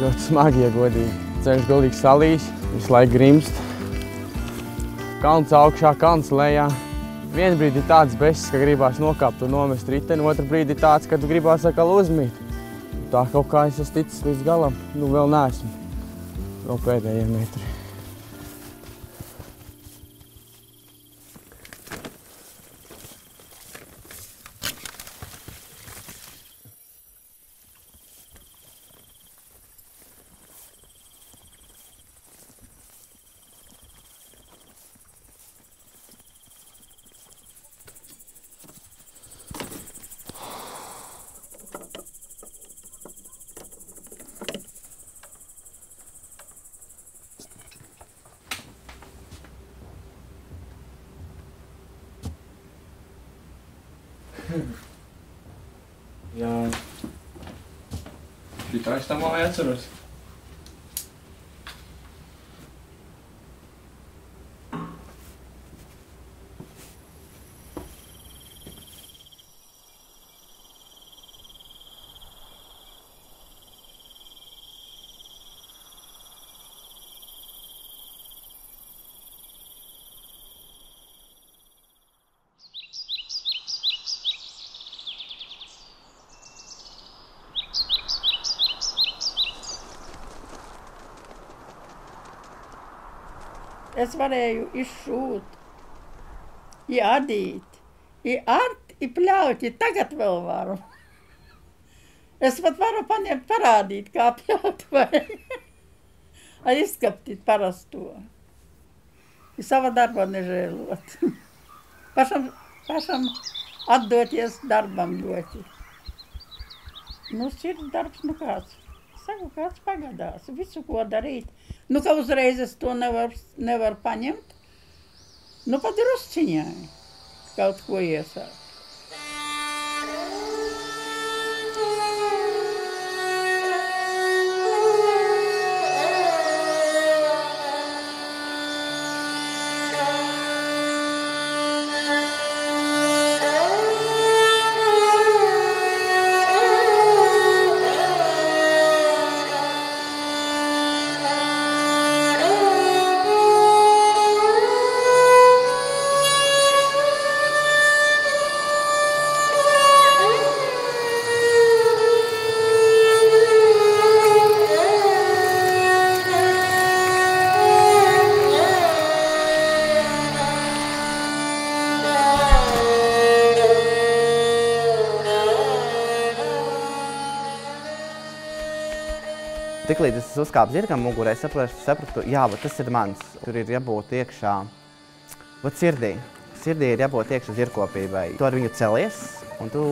Ļoti smagi, ja godīgi. Ceļš galīgi salīs, visu laiku grimst. Kalns augšā, kalns lejā. Vienu brīdi ir tāds besis, ka gribās nokāpt un nomest riteni, otru brīdi ir tāds, ka tu gribās atkal uzmīt. Tā kaut kā es esmu ticis līdz galam, nu vēl neesmu. Vēl pēdējie metri. Jā. Šitā es tam māju atceros. Es varēju izšūt, adīt, art, pļaut, tagad vēl varu. Es pat varu paņemt, parādīt, kā pļaut vai izskaptīt parasto. Sava darba nežēlot. Pašam atdoties darbam ļoti. Nu, sirds darbs, nu kāds. Saku, kāds pagadās, visu, ko darīt. Nu, ka uzreiz es to nevaru paņemt. Nu, pa drusciņai kaut ko iesākt. Tiklīdz es uzkāpu zirgam mugurē, sapratu, jā, bet tas ir mans. Tur ir jābūt iekšā, bet sirdī. Sirdī ir jābūt iekšā zirgkopībai. Tu ar viņu celies, un tu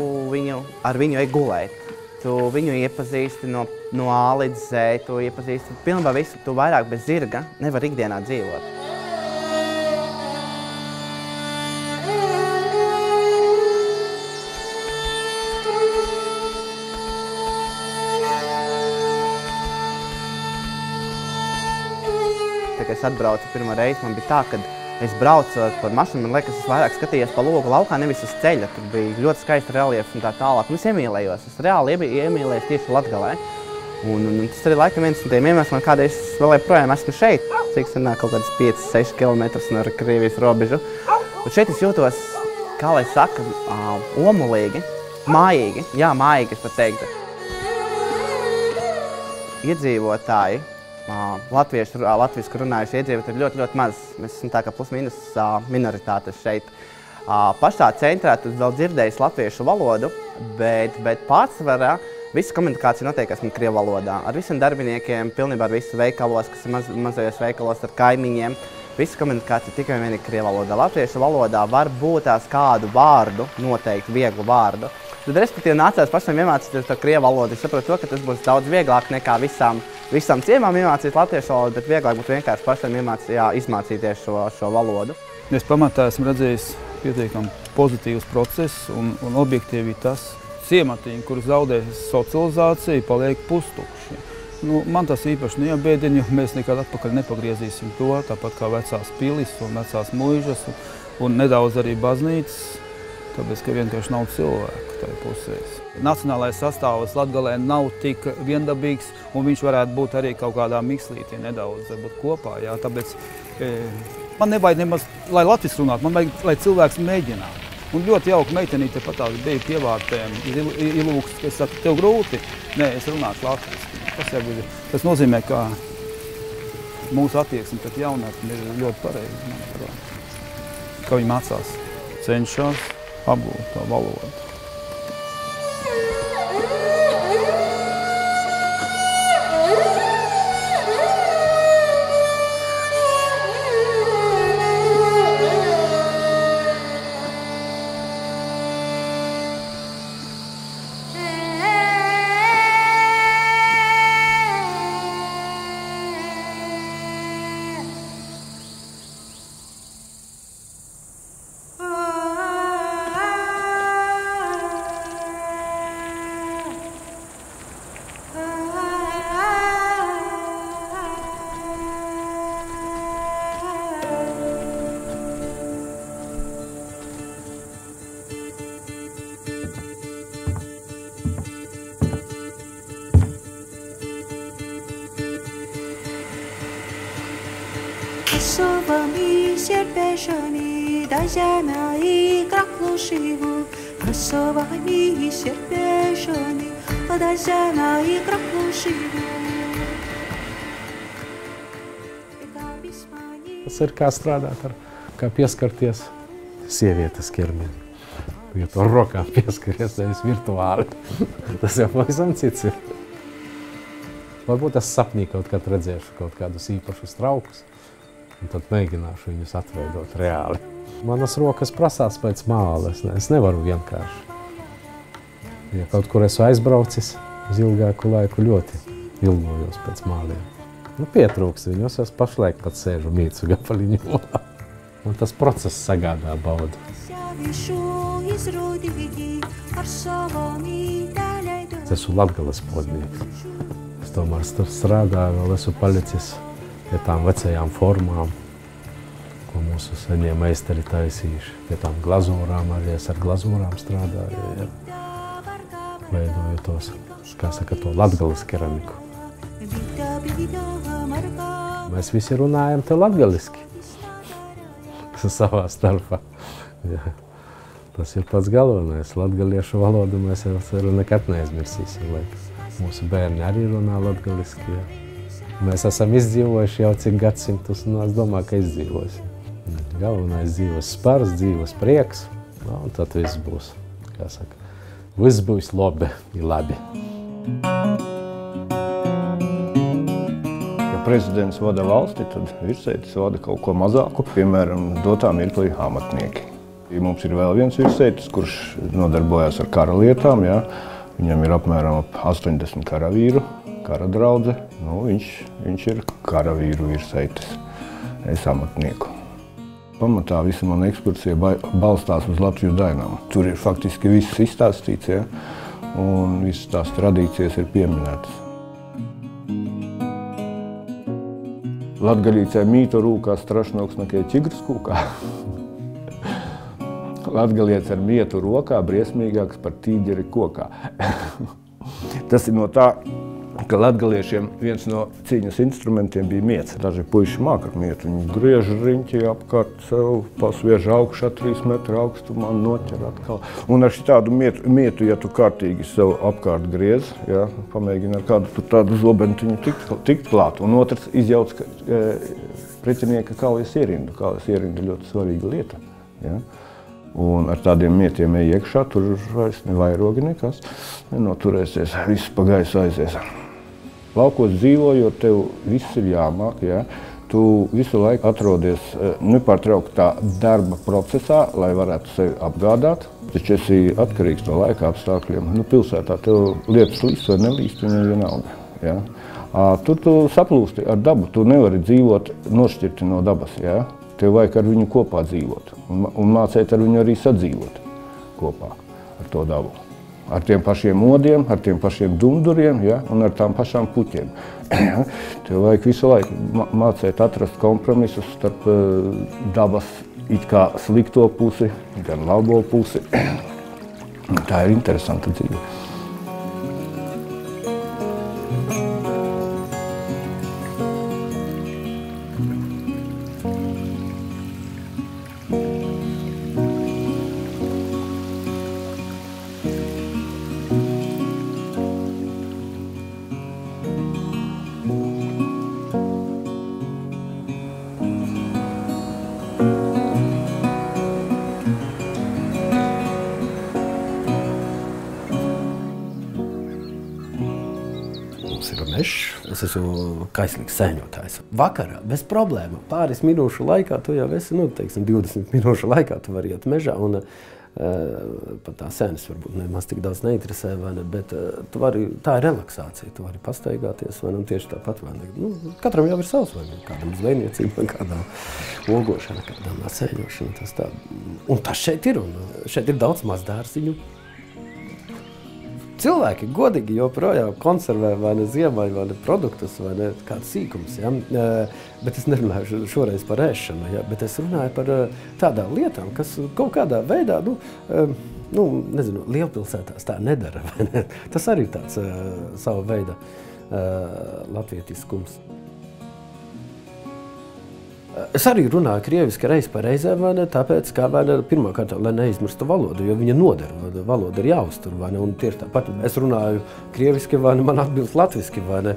ar viņu ej gulēt. Tu viņu iepazīsti no A līdz Z, tu iepazīsti pilnībā visu. Tu vairāk bez zirga nevar ikdienā dzīvot. Kad es atbraucu pirmo reizi, man bija tā, ka es braucot par mašīnu, man liekas, es vairāk skatījos pa logu laukā, nevis uz ceļa. Tur bija ļoti skaisti reliefs un tā tālāk. Un es iemīlējos. Es reāli iemīlējos tieši Latgalē. Un tas arī laikam viens no tiem iemesliem, kādēļ es vēl joprojām esmu šeit. Cik sanāk kaut kādas 5-6 kilometrus no Krievijas robežu. Un šeit es jūtos, kā lai saka, omulīgi, mājīgi. Jā, mājīgi, es pat teiktu. Iedzīvotāji, latviski runājuši iedzīvotāji ir ļoti maz. Mēs esam tā kā plus-mínus minoritātes šeit. Pašā centrā tu vēl dzirdējis latviešu valodu, bet pārsvarā visa komunikācija notiekās krievu valodā. Ar visiem darbiniekiem, pilnībā ar visu veikalos, kas ir mazajos veikalos ar kaimiņiem. Visa komunikācija tikai vienīgi krievu valodā. Latviešu valodā var būt tās kādu vārdu, noteikti vieglu vārdu. Tad, respektīvi, nācās pašam iemācīties to krievu valodu. Es saprotu to, ka tas būs daudz vieglāk nekā visam ciemām iemācīt latviešu valodu, bet vieglāk būtu vienkārši pašam izmācīties šo valodu. Es pamatā esmu redzējis pietiekami pozitīvus procesus un objektīvi tas ciematiņi, kur zaudē socializāciju, paliek pustukši. Man tas īpaši neiebiedina, jo mēs nekad atpakaļ nepagriezīsim to, tāpat kā vecās pilis un vecās muižas un nedaudz arī baznīcas, tāpēc, ka vienkārši nav cilvēku tajā pusēs. Nacionālais sastāvs Latgalē nav tik viendabīgs, un viņš varētu būt arī kaut kādā mikslītī nedaudz kopā. Jā. Tāpēc man nevajag nemaz, lai latviski runātu, man vajag, lai cilvēks mēģinātu. Un ļoti jauka meitenīte pat tā bija pievārtēm, ilūkst, ka es saku, tev grūti? Nē, es runāšu latviski. Tas nozīmē, ka mūsu attieksme pret jaunatni ir ļoti pareizi, manuprāt. Ka viņi mācās, cenšas apgūt to valodu. Особами серпешами до земли краклушиву, особами серпешами до земли краклушиву. Tas ir kā strādāt kā pieskarties sievietes ķermeni. Jo to rokām pieskaries, nevis virtuāli. Tas jau pavisam cits ir. Varbūt es sapnī kaut kad redzēšu kaut kādus īpašus traukus, un tad mēģināšu viņus atveidot reāli. Manas rokas prasās pēc māla, es nevaru vienkārši. Ja kaut kur esmu aizbraucis uz ilgāku laiku, ļoti ilgojos pēc māliem. Pietrūks viņus, es pašlaik pat sēžu mīcu gapaliņu. Un tas process sagādā baudu. Es esmu Latgales podnieks. Es tomēr strādāju, vēl esmu palicis pie tām vecajām formām, ko mūsu senie meistari taisījuši. Pie tām glazūrām arī es ar glazūrām strādāju. Veidoju tos, kā saka, to Latgales keramiku. Mēs visi runājam te latgaliski. Savā starpā. Jā. Tas ir pats galvenais. Latgaliešu valodu mēs jau nekad neaizmirsīsim. Mūsu bērni arī runā latgaliski. Jā. Mēs esam izdzīvojuši jau cik gadsimtus, un es domāju, ka izdzīvosim. Galvenais dzīvos spars, dzīvos prieks, un tad viss būs, kā saka, viss būs labi. Prezidents vada valsti, tad virsētis vada kaut ko mazāku, piemēram, dotā mirklī amatnieki. Mums ir vēl viens virsētis, kurš nodarbojas ar kara lietām. Ja? Viņam ir apmēram 80 karavīru, kara draudze. Viņš ir karavīru virsētis, es amatnieku. Pamatā visa mana ekskursija balstās uz Latvijas dainām. Tur ir faktiski viss izstāstīts, ja? Un visas tās tradīcijas ir pieminētas. Latgalīcē mīto rūkā strašnoks nekā ķigrs kūkā. Latgalietis ar mietu rokā briesmīgāks par tīģeri kokā. Tas ir no tā, ka latgaliešiem viens no cīņas instrumentiem bija miets. Daži puiši māk ar mietu. Viņi griež riņķi apkārt sev, pasviež augšā 3 metru augstumā, noķer atkal. Un ar šitādu mietu, ja tu kārtīgi sev apkārt griez, ja, pamēģini ar kādu tādu zobentiņu tikt klāt. Un otrs izjauc pretinieka kaujas ierindu. Kaujas ierinda ļoti svarīga lieta. Ja. Un ar tādiem mietiem ej iekšā, tur vairs ne vairogi nekas nenoturēsies, viss pa gaisu aizies. Laukos dzīvojot, tev viss ir jāmāk, ja? Tu visu laiku atrodies nepārtrauktā darba procesā, lai varētu sevi apgādāt. Taču esi atkarīgs no laika apstākļiem. Pilsētā tev lietas līst vai nelīst, viņam vienalga. Ja? Tur tu saplūsti ar dabu. Tu nevari dzīvot nošķirti no dabas. Ja? Tev vajag ar viņu kopā dzīvot un mācēt ar viņu arī sadzīvot kopā ar to dabu. Ar tiem pašiem modiem, ar tiem pašiem dumduriem, ja? Un ar tām pašām puķiem. Tev vajag visu laiku mācēt atrast kompromisus starp dabas it kā slikto pusi, gan labo pusi. Tā ir interesanta dzīve. Es esmu kaislīgs sēņotājs. Vakarā, bez problēma, pāris minūšu laikā, tu jau esi, 20 minūšu laikā tu vari iet mežā, un pat tā sēnes varbūt nemaz tik daudz neinteresē, vai ne, bet tu vari, tā ir relaksācija, tu vari pastaigāties, vai ne, un tieši tāpat, vai ne, katram jau ir savs, vai ne, kādam zvejniecība, kādām ogošana, kādām sēņošana, tas tā. Un tas šeit ir, un šeit ir daudz maz dārziņu. Cilvēki godīgi joprojām konservē vai ne ziemai, vai ne produktus, vai ne kāds sīkums, ja? Bet es nerunāju šoreiz par ēšanu, ja? Bet es runāju par tādām lietām, kas kaut kādā veidā, nezinu, lielpilsētās tā nedara, vai ne? Tas arī ir tāds sava veida latvietiskums. Es arī runāju krieviski reiz pa reizē, vai ne, tāpēc, kā vai ne, pirmkārt, lai neizmirstu valodu, jo viņa noder, valoda ir jāuztur, vai ne, un tieši tāpat es runāju krieviski, vai ne, man atbilst latviski, vai ne,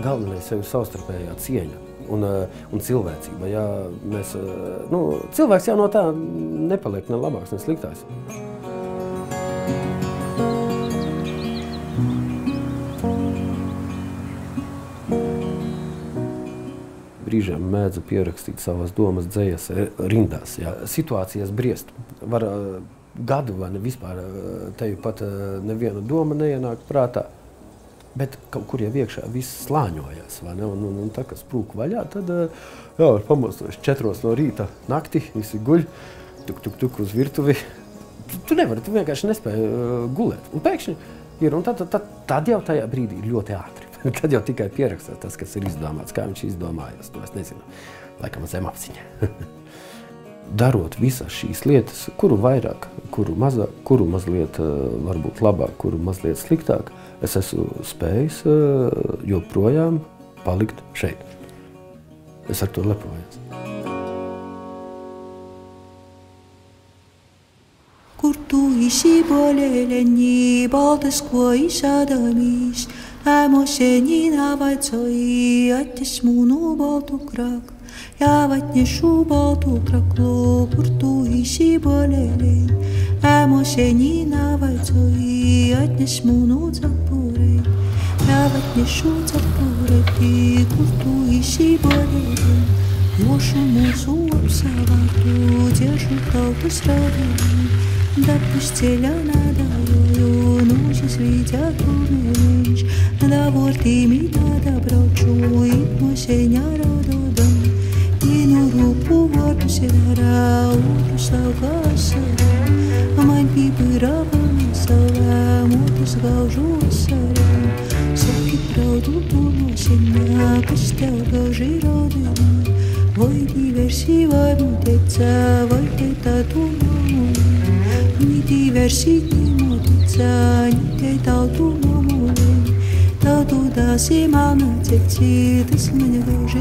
galvenais jau ir savstarpējā cieņa un cilvēcība, ja mēs, cilvēks jau no tā nepaliek ne labāks, ne sliktāks. Brīžiem mēdzu pierakstīt savas domas dzejas rindās. Jā. Situācijas briest. Var gadu vai ne vispār tevi pat neviena doma neienāk prātā. Bet kaut kur jau iekšā viss slāņojās. Vai ne? Un tā, kas sprūk vaļā, tad var pamostos 4 no rīta nakti, visi guļ, tuk uz virtuvi. Tu nevari, tu vienkārši nespēji gulēt. Un pēkšņi ir, un tad jau tajā brīdī ir ļoti ātri. Tad jau tikai pierakstās tas, kas ir izdomāts, kā viņš izdomājas, to es nezinu, laikam zemapziņa. Darot visas šīs lietas, kuru vairāk, kuru mazāk, kuru mazliet varbūt labāk, kuru mazliet sliktāk, es esmu spējis joprojām palikt šeit. Es ar to lepojos. Kur tu isi boleleni, baltasko isadamis, Эмошени навайцой, оттесмуну балту крак. Я отнешу балту кракло, курту иси болелень. Эмошени навайцой, оттесмуну запурей. Я отнешу запурей, курту иси болелень. Мошу мусу обсавату, держу толпу срадой. До постеля надаю, ночи светят умеешь. Da vortimi tada brauču, it no seņā raudodam. Vienu rūpu vārdu serā, otru savu asarā. Man pīpīrā pamisavā, otrs gaužu asarā. Saki praudu tu no seņā, kas tev gauži raudinā. Vai diversi vai mutecā, vai te tādu mamulē. Ni diversi ni mutecā, ni te tādu mamulē. Туда симана текти, ты с меня гожи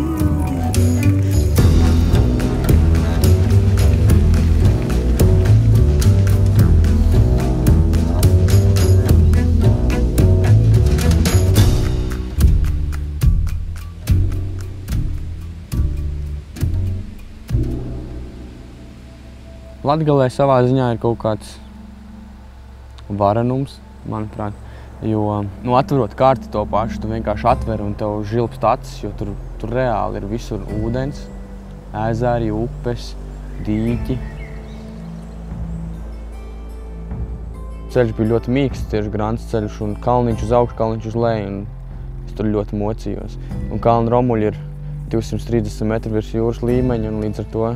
Latgalē savā ziņā ir kaut kāds varenums, manuprāt. Jo, atverot karti to pašu, tu vienkārši atver un tev žilpst acis, jo tur reāli ir visur ūdens, ezeri, upes, dīķi. Ceļš bija ļoti mīksts, tieši grants ceļš, un kalniņš uz augšu, kalniņš uz leju, un es tur ļoti mocījos. Un kalna romuļi ir 230 metru virs jūras līmeņa, un līdz ar to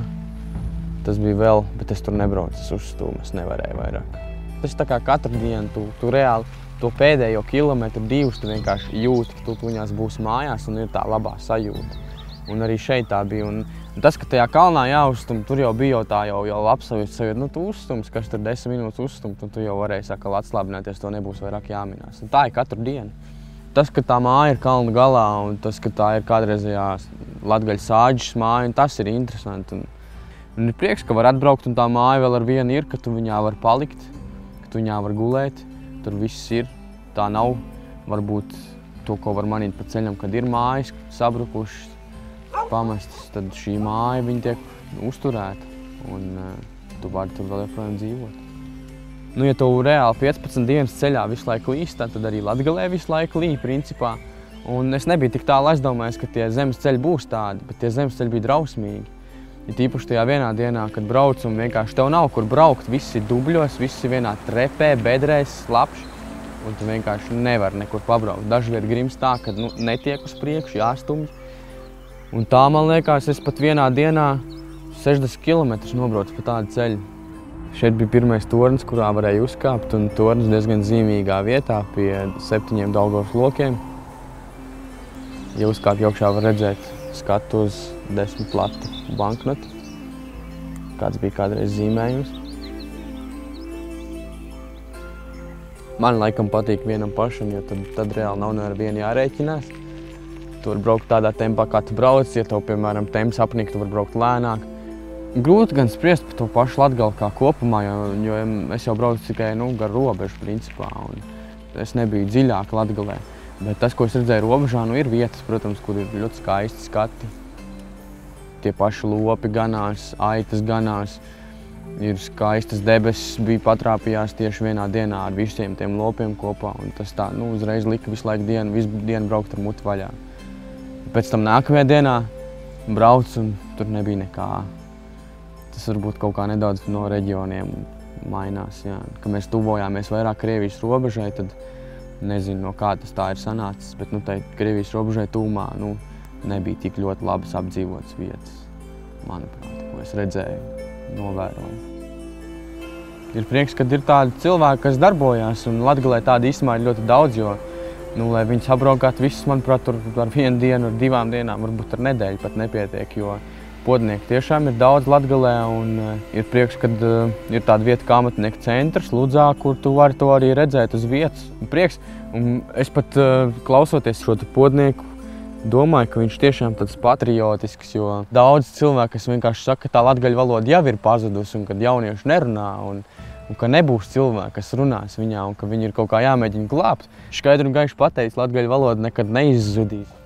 tas bija vēl, bet es tur nebraucu, es uzstūmu, es nevarēju vairāk. Tas tā kā katru dienu, tu reāli to pēdējo kilometru, 2 tu vienkārši jūti, ka tu tuņās būsi mājās, un ir tā labā sajūta. Un arī šeit tā bija. Un tas, ka tajā kalnā jāuzstum, tur jau bija jau apsavietis sevi, tu uzstums, kas tur 10 minūtes uzstumt, un tu jau varēji sakal atslābināties, to nebūs vairāk jāminās. Un tā ir katru dienu. Tas, ka tā māja ir kalna galā, un tas, ka tā ir kādreizējā Latgaļas āģis māja, un tas ir interesanti. Un ir prieks, ka var atbraukt, un tā māja vēl ar vienu ir, ka tu viņā var palikt, ka tu viņā var gulēt. Tur viss ir. Tā nav varbūt to, ko var manīt pa ceļam, kad ir mājas sabrukušas, pamestas, tad šī māja viņa tiek uzturēta, un tu vari tur vēl joprojām dzīvot. Ja tu reāli 15 dienas ceļā visu laiku līst, tad arī Latgalē visu laiku līj, principā. Un es nebiju tik tālu aizdomājies, ka tie zemes ceļi būs tādi, bet tie zemes ceļi bija drausmīgi. Ja tīpaši tajā vienā dienā, kad brauc un vienkārši tev nav kur braukt, viss ir dubļos, viss ir vienā trepē, bedrēs, slapš, un tu vienkārši nevar nekur pabraukt. Dažviet grims tā, ka netiek uz priekšu, jāstumj. Un tā, man liekas, es pat vienā dienā 60 km nobraucu pa tādu ceļu. Šeit bija pirmais tornis, kurā varēja uzkāpt, un tornis diezgan zīmīgā vietā pie 7 Daugavas lokiem. Ja uzkāpj augšā, var redzēt skatu uz 10 platu banknotu, kāds bija kādreiz zīmējums. Man laikam patīk vienam pašam, jo tad reāli nav ar vienu jārēķinās. Tu vari braukt tādā tempā, kā tu brauc, ja tev, piemēram, temps apnik, tu vari braukt lēnāk. Grūti gan spriest par to pašu Latgali kā kopumā, jo es jau braucu tikai gar robežu, principā, un es nebiju dziļāk Latgalē. Bet tas, ko es redzēju robežā, ir vietas, protams, kur ir ļoti skaisti skati. Tie paši lopi ganās, aitas ganās, ir skaistas debesis, bija patrāpījās tieši vienā dienā ar visiem tiem lopiem kopā. Un tas tā, uzreiz lika visu laiku visu dienu braukt ar muti vaļā. Pēc tam nākamajā dienā brauc un tur nebija nekā. Tas varbūt kaut kā nedaudz no reģioniem mainās, jā. Kad mēs tuvojāmies vairāk Krievijas robežai, tad nezinu, no kā tas tā ir sanācis, bet tai Krievijas robežai tūmā nebija tik ļoti labas apdzīvotas vietas, manuprāt, ko es redzēju, novēroju. Ir prieks, kad ir tādi cilvēki, kas darbojās, un Latgalē tādi īstenībā ir ļoti daudz, jo, lai viņi sabraukātu visus, manuprāt, tur ar 1 dienu, ar 2 dienām, varbūt ar nedēļu pat nepietiek, jo podnieki tiešām ir daudz Latgalē, un ir prieks, kad ir tāda vieta kā amatnieku centrs, Ludzā, kur tu vari to arī redzēt uz vietas. Prieks, un es pat klausoties šo podnieku, domāju, ka viņš tiešām tāds patriotisks, jo daudz cilvēku, kas vienkārši saka, ka tā latgaļu valoda jau ir pazudusi, un kad jaunieši nerunā, un ka nebūs cilvēki, kas runās viņā, un ka viņi ir kaut kā jāmēģina glābt. Skaidri un gaiši pateicis, latgaļu valoda nekad neizzudīs.